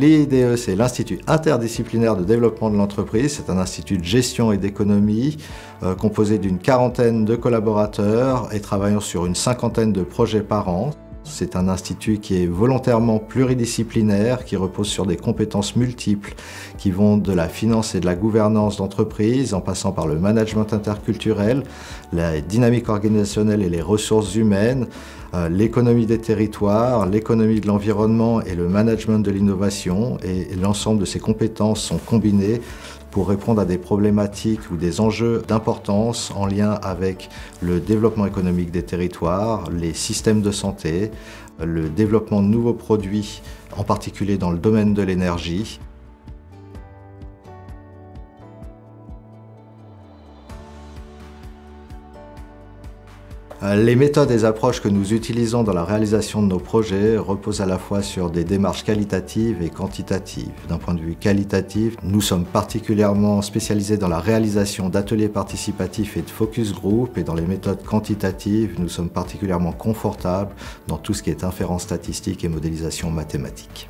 L'IDE, c'est l'Institut interdisciplinaire de développement de l'entreprise. C'est un institut de gestion et d'économie composé d'une quarantaine de collaborateurs et travaillant sur une cinquantaine de projets par an. C'est un institut qui est volontairement pluridisciplinaire, qui repose sur des compétences multiples qui vont de la finance et de la gouvernance d'entreprise en passant par le management interculturel, la dynamique organisationnelle et les ressources humaines, l'économie des territoires, l'économie de l'environnement et le management de l'innovation. Et l'ensemble de ces compétences sont combinées pour répondre à des problématiques ou des enjeux d'importance en lien avec le développement économique des territoires, les systèmes de santé, le développement de nouveaux produits, en particulier dans le domaine de l'énergie. Les méthodes et approches que nous utilisons dans la réalisation de nos projets reposent à la fois sur des démarches qualitatives et quantitatives. D'un point de vue qualitatif, nous sommes particulièrement spécialisés dans la réalisation d'ateliers participatifs et de focus group, et dans les méthodes quantitatives, nous sommes particulièrement confortables dans tout ce qui est inférence statistique et modélisation mathématique.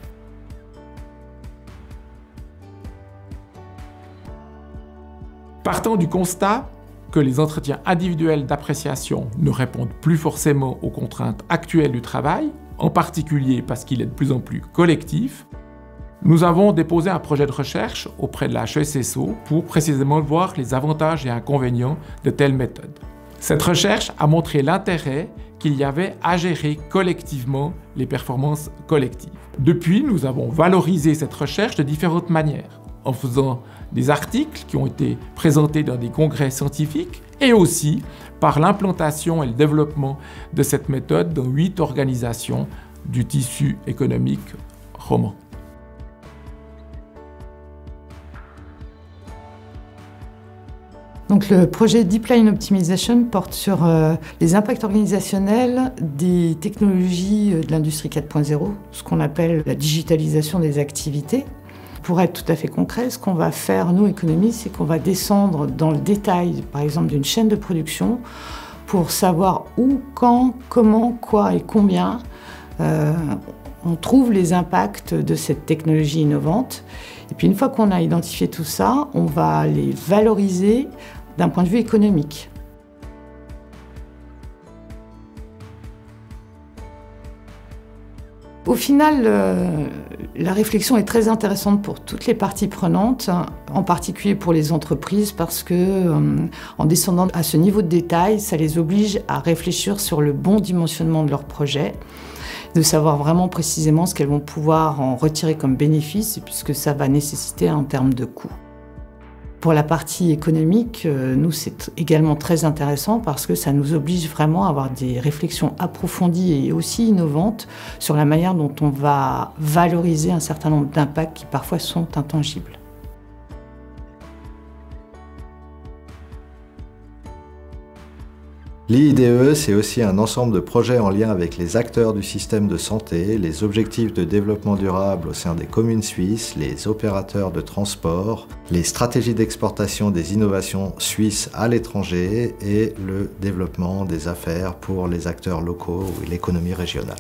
Partant du constat que les entretiens individuels d'appréciation ne répondent plus forcément aux contraintes actuelles du travail, en particulier parce qu'il est de plus en plus collectif, nous avons déposé un projet de recherche auprès de la HESSO pour précisément voir les avantages et inconvénients de telles méthodes. Cette recherche a montré l'intérêt qu'il y avait à gérer collectivement les performances collectives. Depuis, nous avons valorisé cette recherche de différentes manières, en faisant des articles qui ont été présentés dans des congrès scientifiques et aussi par l'implantation et le développement de cette méthode dans 8 organisations du tissu économique roman. Donc, le projet Deep Line Optimization porte sur les impacts organisationnels des technologies de l'industrie 4.0, ce qu'on appelle la digitalisation des activités. Pour être tout à fait concret, ce qu'on va faire, nous, économistes, c'est qu'on va descendre dans le détail, par exemple, d'une chaîne de production pour savoir où, quand, comment, quoi et combien on trouve les impacts de cette technologie innovante. Et puis, une fois qu'on a identifié tout ça, on va les valoriser d'un point de vue économique. Au final, la réflexion est très intéressante pour toutes les parties prenantes, en particulier pour les entreprises, parce que en descendant à ce niveau de détail, ça les oblige à réfléchir sur le bon dimensionnement de leur projet, de savoir vraiment précisément ce qu'elles vont pouvoir en retirer comme bénéfice, puisque ça va nécessiter en termes de coûts. Pour la partie économique, nous, c'est également très intéressant parce que ça nous oblige vraiment à avoir des réflexions approfondies et aussi innovantes sur la manière dont on va valoriser un certain nombre d'impacts qui parfois sont intangibles. L'IDE, c'est aussi un ensemble de projets en lien avec les acteurs du système de santé, les objectifs de développement durable au sein des communes suisses, les opérateurs de transport, les stratégies d'exportation des innovations suisses à l'étranger et le développement des affaires pour les acteurs locaux et l'économie régionale.